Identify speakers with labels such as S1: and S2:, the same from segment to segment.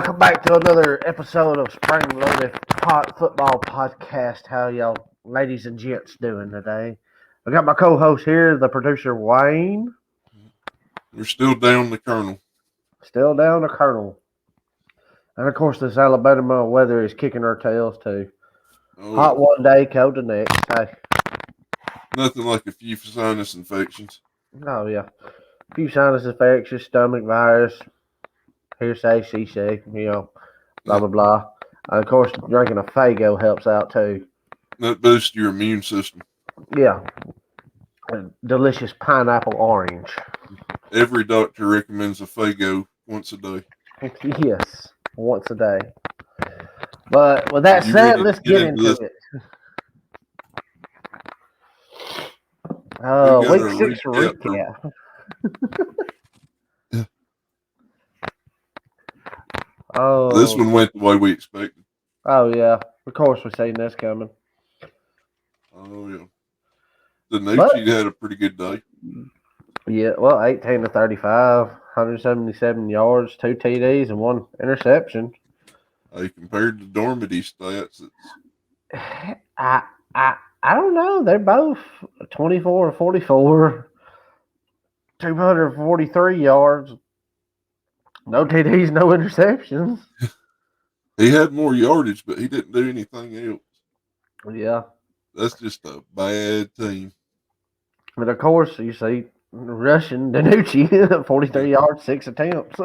S1: Welcome back to another episode of Spring Loaded Football Podcast. How y'all ladies and gents doing today? I got my co-host here, the producer Wayne.
S2: We're still down the Colonel.
S1: Still down the Colonel. And of course this Alabama weather is kicking our tails too. Hot one day, cold the next. Hey.
S2: Nothing like a few sinus infections.
S1: Oh yeah. A few sinus infections, stomach virus, hearsay, she say, blah blah blah. And of course drinking a Faygo helps out too.
S2: That boosts your immune system.
S1: Yeah. A delicious pineapple orange.
S2: Every doctor recommends a Faygo once a day.
S1: Yes, once a day. But with that said, let's get into it. Week 6 recap.
S2: This one went the way we expected.
S1: Oh, yeah. Of course, we're seeing this coming.
S2: Oh, yeah. The Nucci had a pretty good day.
S1: Yeah, well, 18 to 35, 177 yards, 2 TDs, and 1 interception.
S2: Hey, compared to Dormity's stats,
S1: I don't know. They're both 24 and 44, 243 yards, no TDs, no interceptions.
S2: He had more yardage, but he didn't do anything else.
S1: Yeah.
S2: That's just a bad team.
S1: But of course, you see, rushing Danucci, 43 yards, 6 attempts.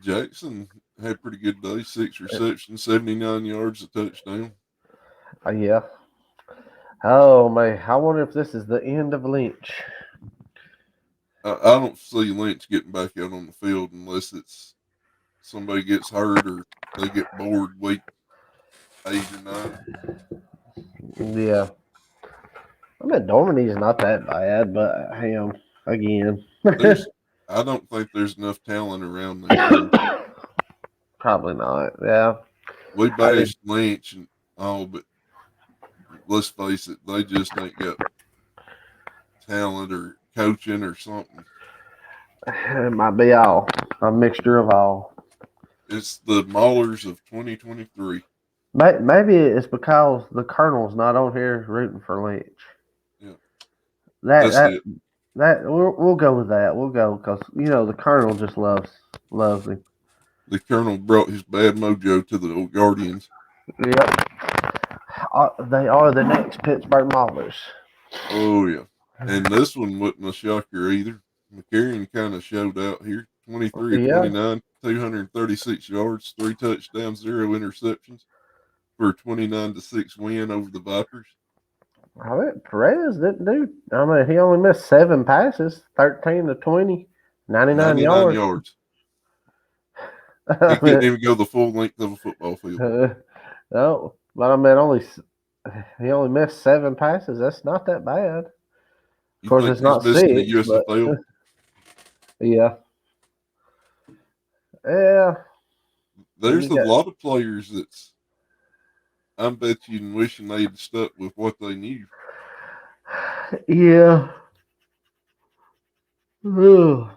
S2: Jackson had a pretty good day, 6 receptions, 79 yards, a touchdown.
S1: Yeah. Oh, man. I wonder if this is the end of Lynch.
S2: I don't see Lynch getting back out on the field unless it's somebody gets hurt or they get bored week 8 or 9.
S1: Yeah. I mean, Dormity's not that bad, but him, again.
S2: I don't think there's enough talent around there.
S1: Probably not, yeah.
S2: We bashed Lynch and all, but let's face it, they just ain't got talent or coaching or something.
S1: It might be a mixture of all.
S2: It's the Maulers of 2023.
S1: Maybe it's because the Colonel's not on here rooting for Lynch.
S2: Yeah,
S1: we'll go with that. We'll go because the Colonel just loves him.
S2: The Colonel brought his bad mojo to the Guardians.
S1: Yep, they are the next Pittsburgh Maulers.
S2: Oh yeah, and this one wasn't a shocker either. McCarron kind of showed out here. 23 of 29, 236 yards, 3 touchdowns, 0 interceptions for a 29-6 win over the Vipers.
S1: I mean, Perez didn't do. I mean, he only missed 7 passes, 13 to 20, 99 yards.
S2: He couldn't even go the full length of a football field.
S1: No, but I mean, he only missed 7 passes. That's not that bad. Of course, it's not 6.
S2: The USFL?
S1: Yeah. Yeah.
S2: There's a lot of players that's, I bet you, wishing they'd stuck with what they knew.
S1: Yeah.
S2: And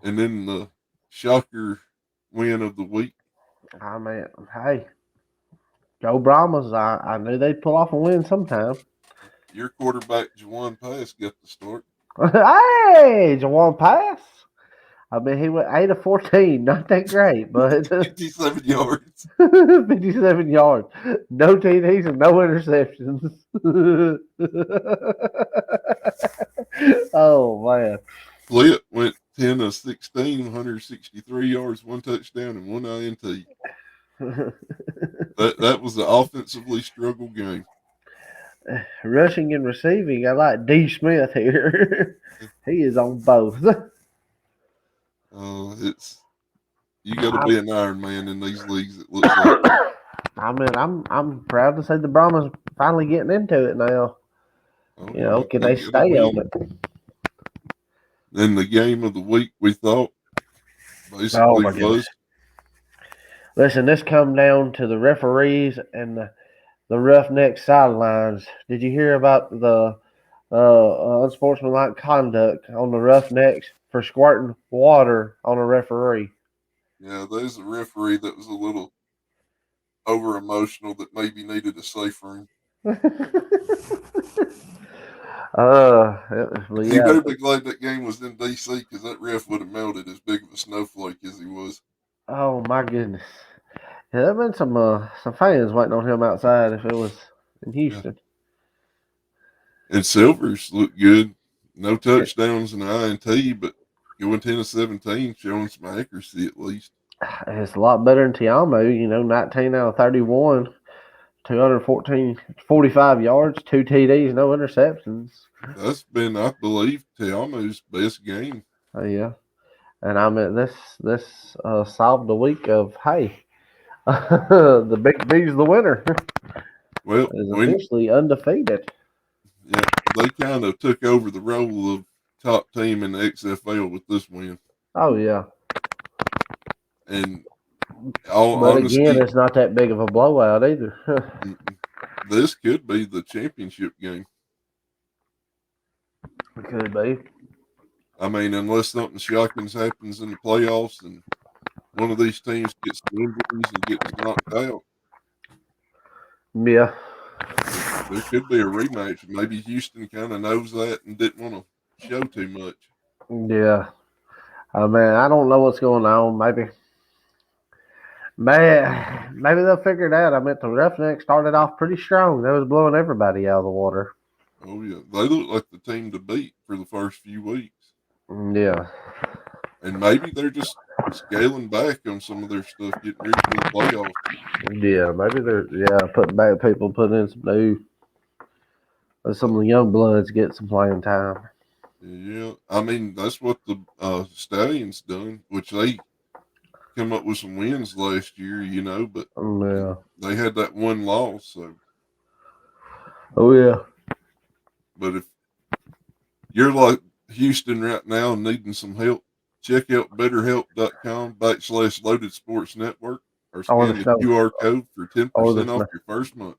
S2: then the shocker win of the week.
S1: I mean, hey, go Brahmas. I knew they'd pull off a win sometime.
S2: Your quarterback, Jawan Pass, got the start.
S1: Hey, Jawan Pass. I mean, he went 8 of 14. Not that great, but
S2: 57 yards.
S1: 57 yards. No TDs and no interceptions. Oh, man.
S2: Flip went 10 of 16, 163 yards, 1 touchdown, and 1 INT. That was the offensively struggle game.
S1: Rushing and receiving, I like D. Smith here. He is on both.
S2: You got to be an Iron Man in these leagues. It looks like.
S1: I mean, I'm proud to say the Brahmas finally getting into it now. Can they stay on it?
S2: Then the game of the week, we thought, basically was.
S1: Goodness. Listen, this come down to the referees and the roughneck sidelines. Did you hear about the unsportsmanlike conduct on the Roughnecks for squirting water on a referee?
S2: Yeah, there's a referee that was a little over emotional that maybe needed a safe room.
S1: But
S2: He
S1: yeah.
S2: better be glad that game was in DC because that ref would have melted as big of a snowflake as he was.
S1: Oh my goodness. Yeah, there've been some fans waiting on him outside if it was in
S2: Yeah.
S1: Houston.
S2: And Silvers looked good. No touchdowns in the INT, but going 10 of 17, showing some accuracy at least.
S1: It's a lot better than Tiamo, 19 out of 31, 214, 45 yards, 2 TDs, no interceptions.
S2: That's been, I believe, Teamo's best game.
S1: Yeah. And I mean, this solved the week of, hey, the Big B's the winner.
S2: Well,
S1: Is
S2: when
S1: officially undefeated.
S2: yeah, they kind of took over the role of top team in the XFL with this win.
S1: Oh, yeah.
S2: And all
S1: But again,
S2: honesty,
S1: it's not that big of a blowout either.
S2: this could be the championship game.
S1: It could be.
S2: I mean, unless something shocking happens in the playoffs and one of these teams gets some injuries and gets knocked out,
S1: Yeah.
S2: there could be a rematch. Maybe Houston kind of knows that and didn't want to show too much.
S1: Yeah. I mean, I don't know what's going on. Maybe they'll figure it out. I mean, the Roughnecks started off pretty strong. They was blowing everybody out of the water.
S2: Oh yeah, they look like the team to beat for the first few weeks,
S1: Yeah.
S2: and maybe they're just scaling back on some of their stuff, getting ready for the playoffs.
S1: Yeah. Maybe they're putting back people, putting in some new. Let some
S2: Uh,
S1: of the young bloods get some playing time.
S2: yeah, I mean that's what the Stallions done, which they come up with some wins last year, but
S1: Yeah.
S2: they had that one loss. So,
S1: Oh yeah.
S2: but if you're like Houston right now and needing some help, check out betterhelp.com/loaded sports network or
S1: Or the
S2: scan the
S1: snow,
S2: QR code for
S1: or the
S2: 10% off
S1: snow,
S2: your first month.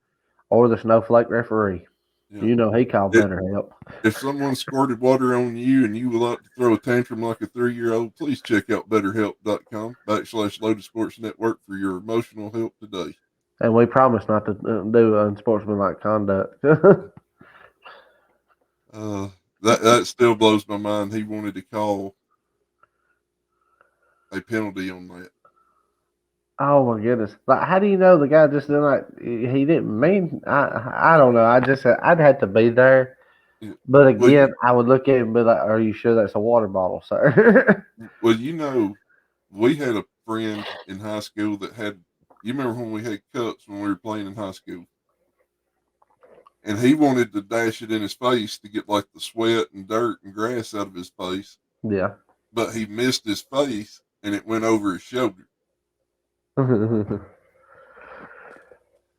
S1: or the snowflake referee.
S2: Yeah.
S1: He called
S2: It,
S1: better help.
S2: if someone squirted water on you and you would like to throw a tantrum like a 3-year-old, please check out betterhelp.com/loaded sports network for your emotional help today.
S1: And we promise not to do unsportsmanlike conduct.
S2: Uh, that still blows my mind. He wanted to call a penalty on that.
S1: Oh my goodness! Like, how do you know the guy just didn't he didn't mean? I don't know. I'd have to be there.
S2: Yeah.
S1: But
S2: Well,
S1: again, I would look at him and be like, "Are you sure that's a water bottle, sir?"
S2: well, we had a friend in high school that had. You remember when we had cups when we were playing in high school, and he wanted to dash it in his face to get like the sweat and dirt and grass out of his face,
S1: Yeah.
S2: but he missed his face and it went over his shoulder.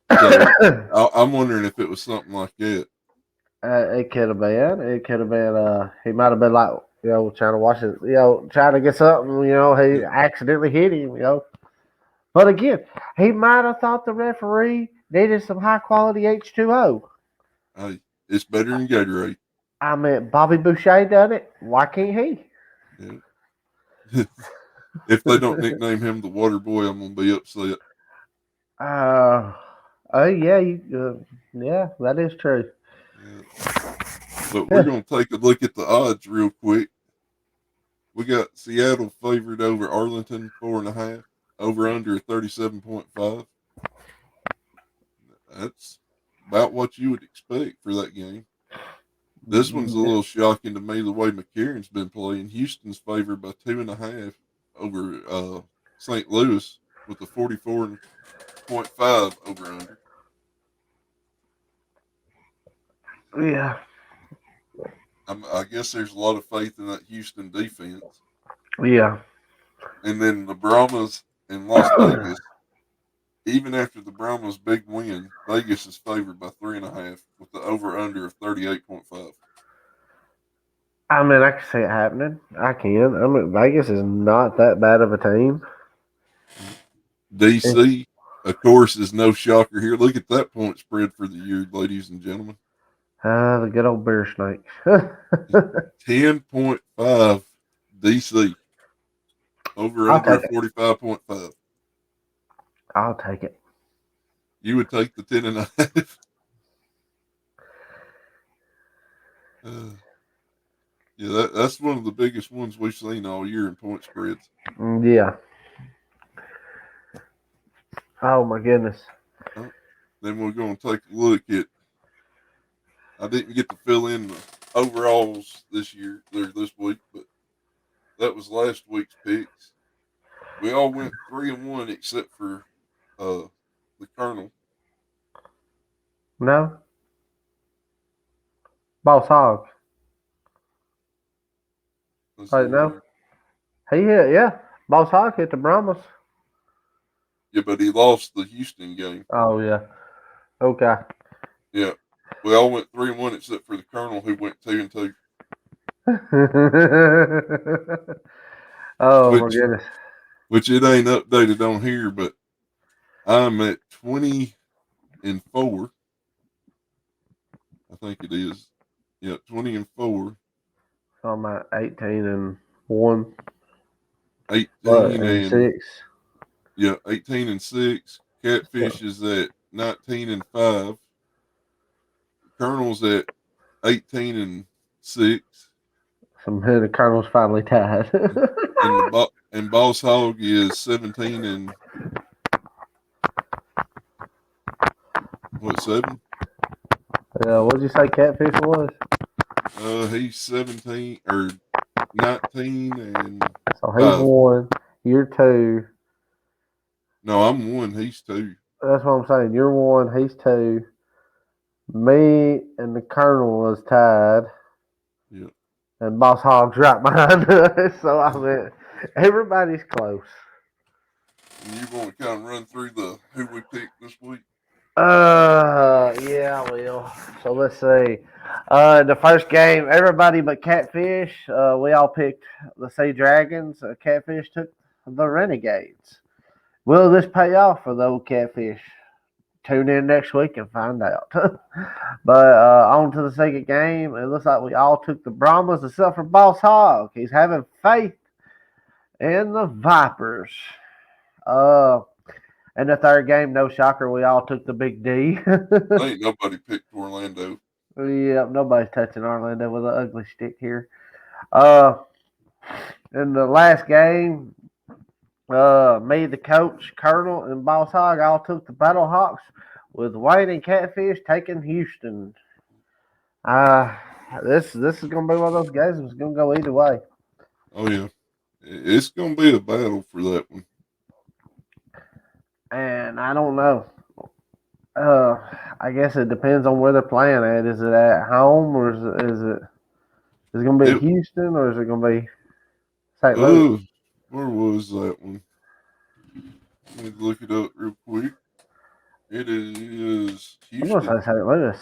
S2: So I'm wondering if it was something like that.
S1: It could have been. It could have been. He might have been like, trying to wash it. Trying to get something. He
S2: Yeah.
S1: accidentally hit him. But again, he might have thought the referee needed some high quality H2O.
S2: Hey, it's better than Gatorade.
S1: I mean, Bobby Boucher done it. Why can't he?
S2: Yeah. If they don't nickname him the Water Boy, I'm gonna be upset.
S1: Uh, oh yeah, yeah, that is true.
S2: Yeah. But we're gonna take a look at the odds real quick. We got Seattle favored over Arlington 4.5, over under 37.5. That's about what you would expect for that game. This one's a little shocking to me the way McCarron's been playing. Houston's favored by 2.5 over St. Louis with a 44.5 over under.
S1: Yeah,
S2: I guess there's a lot of faith in that Houston defense.
S1: yeah.
S2: And then the Brahmas in Las Vegas, even after the Brahmas' big win, Vegas is favored by 3.5 with the over under of 38.5.
S1: I mean, I can see it happening. I can. I mean, Vegas is not that bad of a team.
S2: DC, of course, is no shocker here. Look at that point spread for the year, ladies and gentlemen.
S1: The good old bear snakes.
S2: 10.5 DC. Over
S1: I'll
S2: under
S1: take it.
S2: 45.5.
S1: I'll take it.
S2: You would take the 10.5. Yeah, that's one of the biggest ones we've seen all year in point spreads.
S1: Yeah. Oh my goodness.
S2: Then we're going to take a look at. I didn't get to fill in the overalls this week, but that was last week's picks. We all went 3-1 except for the Colonel.
S1: No. Boss Hog.
S2: Let's
S1: Right,
S2: see
S1: no.
S2: here.
S1: He hit, yeah. Boss Hog hit the Brahmas.
S2: Yeah, but he lost the Houston game.
S1: Oh yeah. Okay.
S2: Yeah, we all went 3-1 except for the Colonel, who went 2-2.
S1: Oh my
S2: Which
S1: goodness.
S2: it ain't updated on here, but I'm at 20-4. I think it is. Yeah, 20-4.
S1: So I'm at 18-1.
S2: 18
S1: and
S2: and
S1: 6.
S2: yeah, 18-6. Catfish is at 19-5. Colonel's at 18-6.
S1: The Colonel's finally tied.
S2: And Boss Hog is 17 7?
S1: What'd you say Catfish was?
S2: He's 17 or 19-5.
S1: So he's 1. You're 2.
S2: No, I'm 1. He's 2.
S1: That's what I'm saying. You're 1. He's 2. Me and the Colonel was tied.
S2: Yeah.
S1: And Boss Hog's right behind us. So I mean, everybody's close.
S2: And you want to kind of run through who we picked this week?
S1: Yeah, I will. So let's see. The first game, everybody but Catfish, we all picked the Sea Dragons. Catfish took the Renegades. Will this pay off for the old Catfish? Tune in next week and find out. But on to the second game. It looks like we all took the Brahmas except for Boss Hog. He's having faith in the Vipers. And the third game, no shocker, we all took the Big D.
S2: Ain't nobody picked Orlando.
S1: Yep, nobody's touching Orlando with an ugly stick here. In the last game, me, the coach, Colonel, and Boss Hog all took the Battle Hawks, with Wayne and Catfish taking Houston. This is gonna be one of those games that's gonna go either way.
S2: Oh yeah, it's gonna be a battle for that one.
S1: And I don't know. I guess it depends on where they're playing at. Is it at home or is it gonna be Houston or is it gonna be St. Louis?
S2: Where was that one? Let me look it up real quick. It is Houston.
S1: I'm gonna say St. Louis.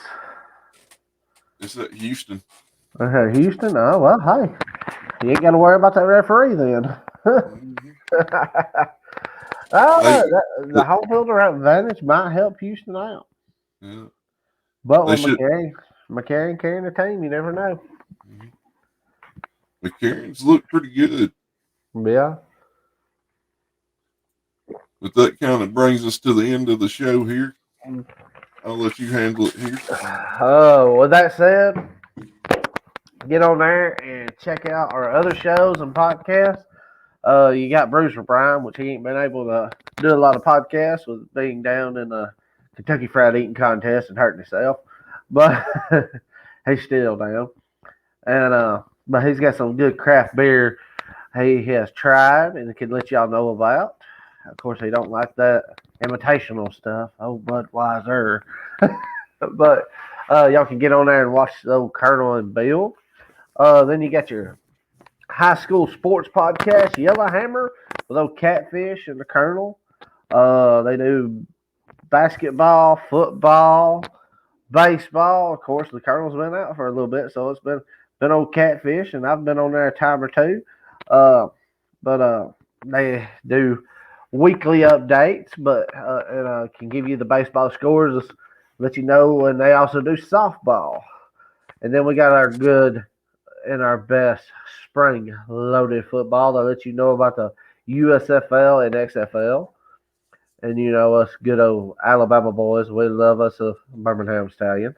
S2: It's at Houston.
S1: Okay, Houston. Oh well, hey, you ain't got to worry about that referee then. The home field advantage might help Houston out.
S2: Yeah.
S1: But with McCarron carrying the team, you never know.
S2: McCarron's look pretty good.
S1: Yeah.
S2: But that kind of brings us to the end of the show here. I'll let you handle it here.
S1: With that said, get on there and check out our other shows and podcasts. You got Bruce O'Brien, which he ain't been able to do a lot of podcasts with being down in the Kentucky Fried Eating Contest and hurting himself. But he's still down. And but he's got some good craft beer he has tried and can let y'all know about. Of course, he don't like that imitational stuff. Oh, Budweiser. But y'all can get on there and watch the old Colonel and Bill. Then you got your high school sports podcast, Yellowhammer, with old Catfish and the Colonel. They do basketball, football, baseball. Of course, the Colonel's been out for a little bit, so it's been old Catfish, and I've been on there a time or two. But they do weekly updates, but and can give you the baseball scores, let you know, and they also do softball. And then we got our good and our best spring loaded football. They'll let you know about the USFL and XFL. And you know us good old Alabama boys, we love us a Birmingham Stallions.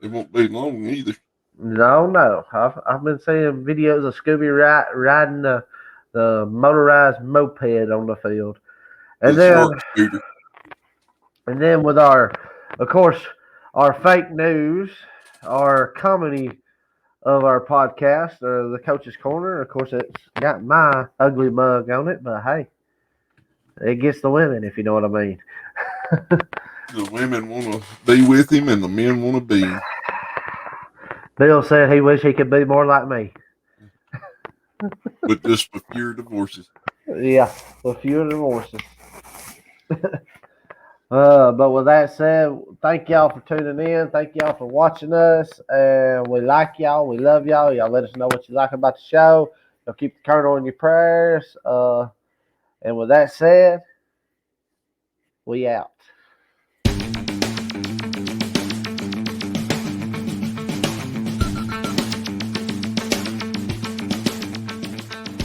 S2: It won't be long either.
S1: No. I've been seeing videos of Scooby riding the motorized moped on the field. And
S2: The
S1: then
S2: smart scooter.
S1: with our, of course, our fake news, our comedy of our podcast, the Coach's Corner. Of course, it's got my ugly mug on it, but hey, it gets the women, if you know what I mean.
S2: The women want to be with him, and the men want to be him.
S1: Bill said he wished he could be more like me.
S2: But just for fewer divorces.
S1: Yeah, a few divorces. But with that said, thank y'all for tuning in. Thank y'all for watching us. And we like y'all. We love y'all. Y'all let us know what you like about the show. Y'all keep the Colonel in your prayers. And with that said, we out.